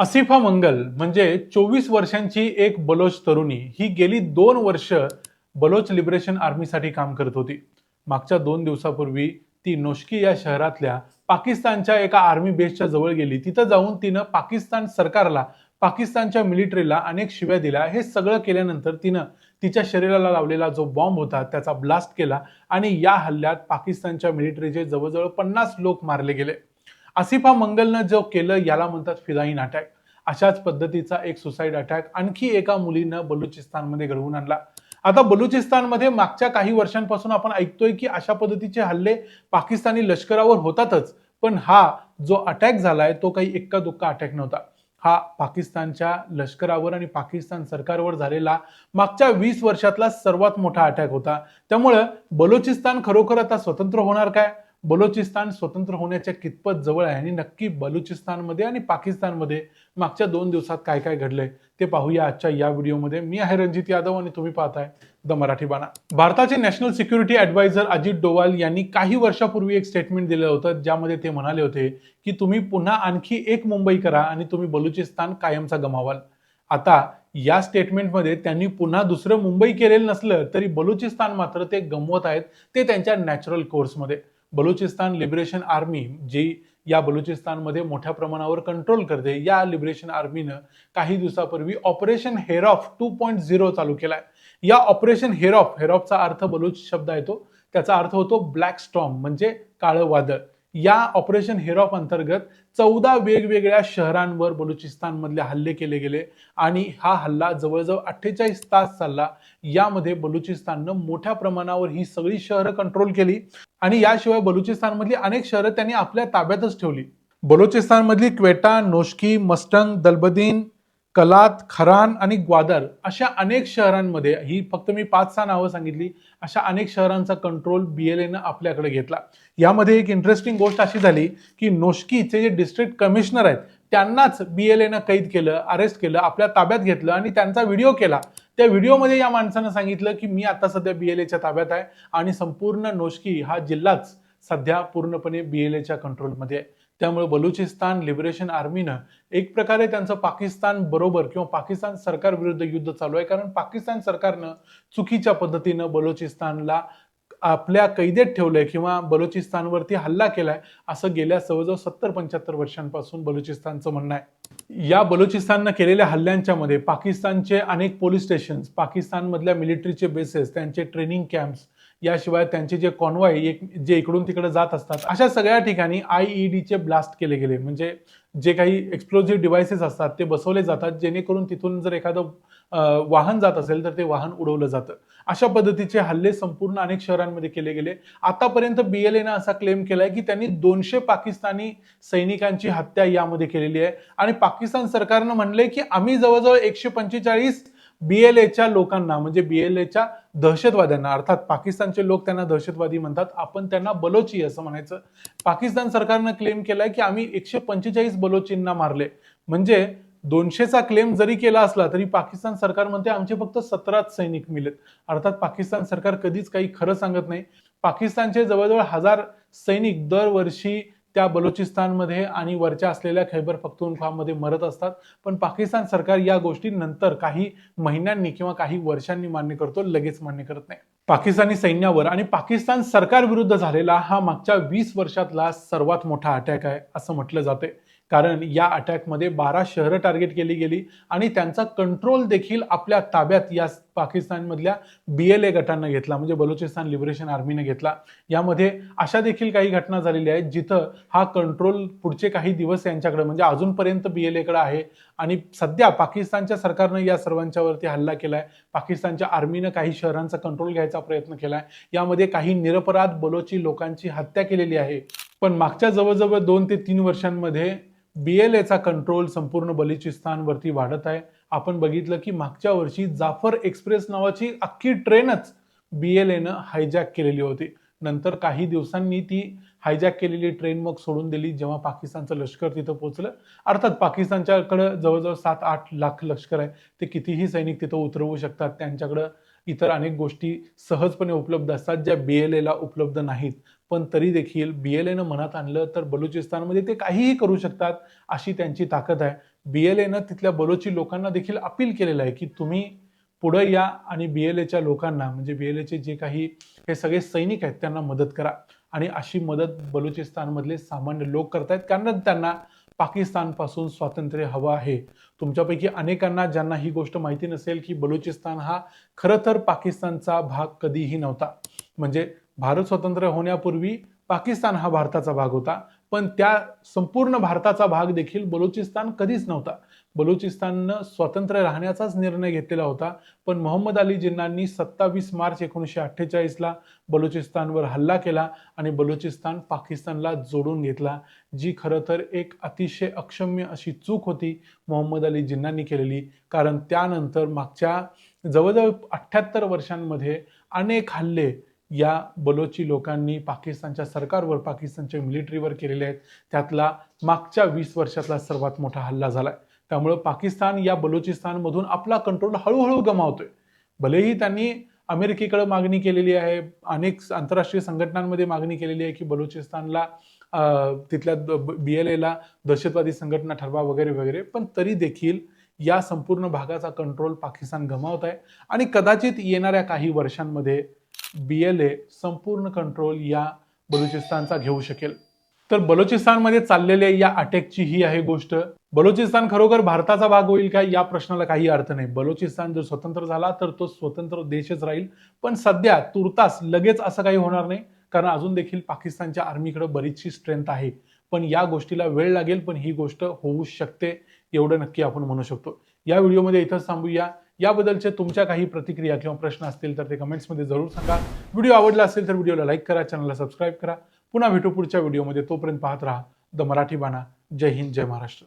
आसिफा मंगल म्हणजे 24 वर्षांची एक बलोच तरुणी ही गेली 2 वर्ष बलोच लिबरेशन आर्मीसाठी काम करत होती. मागच्या 2 दिवसापूर्वी ती नोशकी या शहरातल्या पाकिस्तानच्या एका आर्मी बेसच्या जवळ गेली. तिथं जाऊन तिनं पाकिस्तान सरकारला, पाकिस्तानच्या मिलिटरीला अनेक शिव्या दिल्या. हे सगळं केल्यानंतर तिनं तिच्या शरीराला लावलेला जो बॉम्ब होता त्याचा ब्लास्ट केला आणि या हल्ल्यात पाकिस्तानच्या मिलिटरीचे जवळजवळ 50 लोक मारले गेले. आसिफा मंगलनं जो केलं याला म्हणतात फिदाईन अटॅक. अशाच पद्धतीचा एक सुसाईड अटॅक आणखी एका मुलीनं बलुचिस्तानमध्ये घडवून आणला. आता बलुचिस्तानमध्ये मागच्या काही वर्षांपासून आपण ऐकतोय की अशा पद्धतीचे हल्ले पाकिस्तानी लष्करावर होतातच, पण हा जो अटॅक झालाय तो काही एक्का दुक्का अटॅक नव्हता. हा पाकिस्तानच्या लष्करावर आणि पाकिस्तान सरकारवर झालेला मागच्या 20 वर्षातला सर्वात मोठा अटॅक होता. त्यामुळं बलुचिस्तान खरोखर आता स्वतंत्र होणार काय? बलुचिस्तान स्वतंत्र होण्याच्या कितपत जवळ आहे आणि नक्की बलुचिस्तानमध्ये आणि पाकिस्तानमध्ये मागच्या 2 दिवसात काय काय घडलंय ते पाहूया आजच्या या व्हिडिओमध्ये. मी आहे रणजित यादव आणि तुम्ही पाहताय द मराठी बाणा. भारताचे national security adviser Ajit Doval यांनी काही वर्षापूर्वी एक स्टेटमेंट दिलं होतं, ज्यामध्ये ते म्हणाले होते की तुम्ही पुन्हा आणखी एक मुंबई करा आणि तुम्ही बलुचिस्तान कायमचा गमावाल. आता या स्टेटमेंटमध्ये त्यांनी पुन्हा दुसरं मुंबई केलेलं नसलं तरी बलुचिस्तान मात्र ते गमवत आहेत, ते त्यांच्या नॅचरल कोर्समध्ये. बलुचिस्तान लिबरेशन आर्मी जी या बलुचिस्तानमध्ये मोठ्या प्रमाणावर कंट्रोल करते, या लिबरेशन आर्मीनं काही दिवसापूर्वी ऑपरेशन हेरॉफ 2.0 चालू केलाय. या ऑपरेशन हेरॉफचा अर्थ बलुच शब्द आहे तो, त्याचा अर्थ होतो ब्लॅक स्टॉर्म म्हणजे काळं वादळ. या ऑपरेशन हेरॉफ अंतर्गत 14 वेगवेगळ्या शहरांवर बलुचिस्तान मधले हल्ले केले गेले आणि हा हल्ला जवळजवळ 48 तास चालला. यामध्ये बलुचिस्ताननं मोठ्या प्रमाणावर ही सगळी शहरं कंट्रोल केली आणि याशिवाय बलुचिस्तानमधली अनेक शहरं त्यांनी आपल्या ताब्यातच ठेवली. बलुचिस्तानमधली क्वेटा, नोशकी, मस्टंग, दलबदीन, कलात, खरान आणि ग्वादर अशा अनेक शहरांमध्ये, ही फक्त मी 5-6 नावं सांगितली, अशा अनेक शहरांचा कंट्रोल BLAनं आपल्याकडे घेतला. यामध्ये एक इंटरेस्टिंग गोष्ट अशी झाली की नोशकीचे जे डिस्ट्रिक्ट कमिशनर आहेत त्यांनाच BLAनं कैद केलं, अरेस्ट केलं, आपल्या ताब्यात घेतलं आणि त्यांचा व्हिडिओ केला. त्या व्हिडिओमध्ये या माणसानं सांगितलं की मी आता सध्या BLAच्या ताब्यात आहे आणि संपूर्ण नोशकी हा जिल्हाच सध्या पूर्णपणे BLAच्या कंट्रोलमध्ये आहे. त्यामुळे बलुचिस्तान लिबरेशन आर्मीनं एक प्रकारे त्यांचं पाकिस्तान बरोबर किंवा पाकिस्तान सरकार विरुद्ध युद्ध चालू आहे, कारण पाकिस्तान सरकारनं चुकीच्या पद्धतीनं बलुचिस्तानला आपल्या कैदेत ठेवलंय किंवा बलुचिस्तानवरती हल्ला केलाय, असं गेल्या जवळजवळ 70-75 वर्षांपासून बलुचिस्तानचं म्हणणं आहे. या बलुचिस्ताननं केलेल्या हल्ल्यांच्या मध्ये पाकिस्तानचे अनेक पोलीस स्टेशन्स, पाकिस्तानमधल्या मिलिटरीचे बेसेस, त्यांचे ट्रेनिंग कॅम्प्स, याशिवाय त्यांचे जे कॉन्वॉय जे इकडून तिकडे जात असतात, अशा सगळ्या ठिकाणी IEDचे ब्लास्ट केले गेले. म्हणजे जे काही एक्सप्लोजिव्ह डिव्हाइसेस असतात ते बसवले जातात, जेणेकरून तिथून जर एखादं वाहन जात असेल तर ते वाहन उडवलं जातं. अशा पद्धतीचे हल्ले संपूर्ण अनेक शहरांमध्ये केले गेले. आतापर्यंत BLAनं असा क्लेम केलाय की त्यांनी 200 पाकिस्तानी सैनिकांची हत्या यामध्ये केलेली आहे आणि पाकिस्तान सरकारनं म्हणलंय की आम्ही जवळजवळ 145 BLAच्या लोकांना, म्हणजे BLAच्या दहशतवाद्यांना, अर्थात पाकिस्तानचे लोक त्यांना दहशतवादी म्हणतात, आपण त्यांना बलोची असं म्हणायचं. पाकिस्तान सरकारनं क्लेम केलाय की आम्ही 145 बलोचींना मारले. म्हणजे 200चा क्लेम जरी केला असला तरी पाकिस्तान सरकार म्हणते आमचे फक्त 17 सैनिक मिळेत. अर्थात पाकिस्तान सरकार कधीच काही खरं सांगत नाही. पाकिस्तानचे जवळजवळ 1000 सैनिक दरवर्षी त्या बलुचिस्तानमध्ये आणि वरच्या असलेल्या खैबर पख्तूनख्वामध्ये मरत असतात, पण पाकिस्तान सरकार या गोष्टी नंतर काही महिन्यांनी किंवा काही वर्षांनी मान्य करतो, लगेच मान्य करत नाही. पाकिस्तानी सैन्यावर आणि पाकिस्तान सरकार विरुद्ध झालेला हा मागच्या 20 वर्षातला सर्वात मोठा अटॅक आहे असं म्हटलं जाते, कारण या अटॅकमध्ये 12 शहरं टार्गेट केली गेली आणि त्यांचा कंट्रोल देखील आपल्या ताब्यात या पाकिस्तानमधल्या BLA गटांना घेतला, म्हणजे बलुचिस्तान लिबरेशन आर्मीने घेतला. यामध्ये अशा देखील काही घटना झालेल्या आहेत जिथं हा कंट्रोल पुढचे काही दिवस यांच्याकडे, म्हणजे अजूनपर्यंत BLAकडे आहे आणि सध्या पाकिस्तानच्या सरकारनं या सर्वांच्यावरती हल्ला केलाय. पाकिस्तानच्या आर्मीनं काही शहरांचा कंट्रोल घ्यायचा प्रयत्न केलाय. यामध्ये काही निरपराध बलोची लोकांची हत्या केलेली आहे. पण मागच्या जवळजवळ 2 ते 3 वर्षांमध्ये BLAचा कंट्रोल संपूर्ण बलुचिस्तानवरती वाढत आहे. आपण बघितलं की मागच्या वर्षी जाफर एक्सप्रेस नावाची अख्खी ट्रेनच BLAनं हायजॅक केलेली होती. नंतर काही दिवसांनी ती हायजॅक केलेली ट्रेन मग सोडून दिली जेव्हा पाकिस्तानचं लष्कर तिथं पोहोचलं. अर्थात पाकिस्तानच्याकडे जवळजवळ 7-8 लाख लष्कर आहे, ते कितीही सैनिक तिथं उतरवू शकतात. त्यांच्याकडे इतर अनेक गोष्टी सहजपणे उपलब्ध असतात ज्या BLAला उपलब्ध नाहीत. पण तरी देखील BLAनं मनात आणलं तर बलुचिस्तानमध्ये ते काहीही करू शकतात, अशी त्यांची ताकद आहे. BLAनं तिथल्या बलोची लोकांना देखील अपील केलेलं आहे की तुम्ही पुढे या आणि BLAच्या लोकांना म्हणजे BLAचे जे काही हे सगळे सैनिक आहेत त्यांना मदत करा. आणि अशी मदत बलुचिस्तानमधले सामान्य लोक करतायत कारण त्यांना पाकिस्तानपासून स्वातंत्र्य हवं आहे. तुमच्यापैकी अनेकांना ज्यांना ही गोष्ट माहिती नसेल की बलुचिस्तान हा खरं तर पाकिस्तानचा भाग कधीही नव्हता. म्हणजे भारत स्वतंत्र होण्यापूर्वी पाकिस्तान हा भारताचा भाग होता, पण त्या संपूर्ण भारताचा भाग देखील बलुचिस्तान कधीच नव्हता. बलुचिस्ताननं स्वतंत्र राहण्याचाच निर्णय घेतलेला होता, पण मोहम्मद अली जिन्नांनी 27 मार्च 1948ला बलुचिस्तानवर हल्ला केला आणि बलुचिस्तान पाकिस्तानला जोडून घेतला, जी खरं तर एक अतिशय अक्षम्य अशी चूक होती मोहम्मद अली जिन्नांनी केलेली. कारण त्यानंतर मागच्या जवळजवळ 78 वर्षांमध्ये अनेक हल्ले या बलोची लोकांनी पाकिस्तानच्या सरकारवर, पाकिस्तानच्या मिलिटरीवर केलेले आहेत. त्यातला मागच्या 20 वर्षातला सर्वात मोठा हल्ला झालाय. त्यामुळे पाकिस्तान या बलुचिस्तानमधून आपला कंट्रोल हळूहळू गमावतोय. भलेही त्यांनी अमेरिकेकडे मागणी केलेली आहे, अनेक आंतरराष्ट्रीय संघटनांमध्ये मागणी केलेली आहे की बलुचिस्तानला तिथल्या BLAला दहशतवादी संघटना ठरवा वगैरे वगैरे, पण तरी देखील या संपूर्ण भागाचा कंट्रोल पाकिस्तान गमावत आहे आणि कदाचित येणाऱ्या काही वर्षांमध्ये BLA संपूर्ण कंट्रोल या बलुचिस्तानचा घेऊ शकेल. तर बलुचिस्तानमध्ये चाललेल्या या अटॅकची ही आहे गोष्ट. बलुचिस्तान खरोखर भारताचा भाग होईल का या प्रश्नाला काही अर्थ नाही. बलुचिस्तान जर स्वतंत्र झाला तर तो स्वतंत्र देशच राहील, पण सध्या तुर्तास लगेच असं काही होणार नाही कारण अजून देखील पाकिस्तानच्या आर्मीकडे बरीचशी स्ट्रेंथ आहे. पण या गोष्टीला वेळ लागेल, पण ही गोष्ट होऊ शकते एवढं नक्की आपण म्हणू शकतो. या व्हिडिओमध्ये इथंच थांबूया. याबद्दलचे तुमच्या काही प्रतिक्रिया किंवा प्रश्न असतील तर ते कमेंट्समध्ये जरूर सांगा. व्हिडिओ आवडला असेल तर व्हिडिओला लाईक करा, चॅनलला सबस्क्राईब करा. पुन्हा भेटू पुढच्या व्हिडिओमध्ये. तोपर्यंत पाहत राहा द मराठी बाणा. जय हिंद, जय महाराष्ट्र.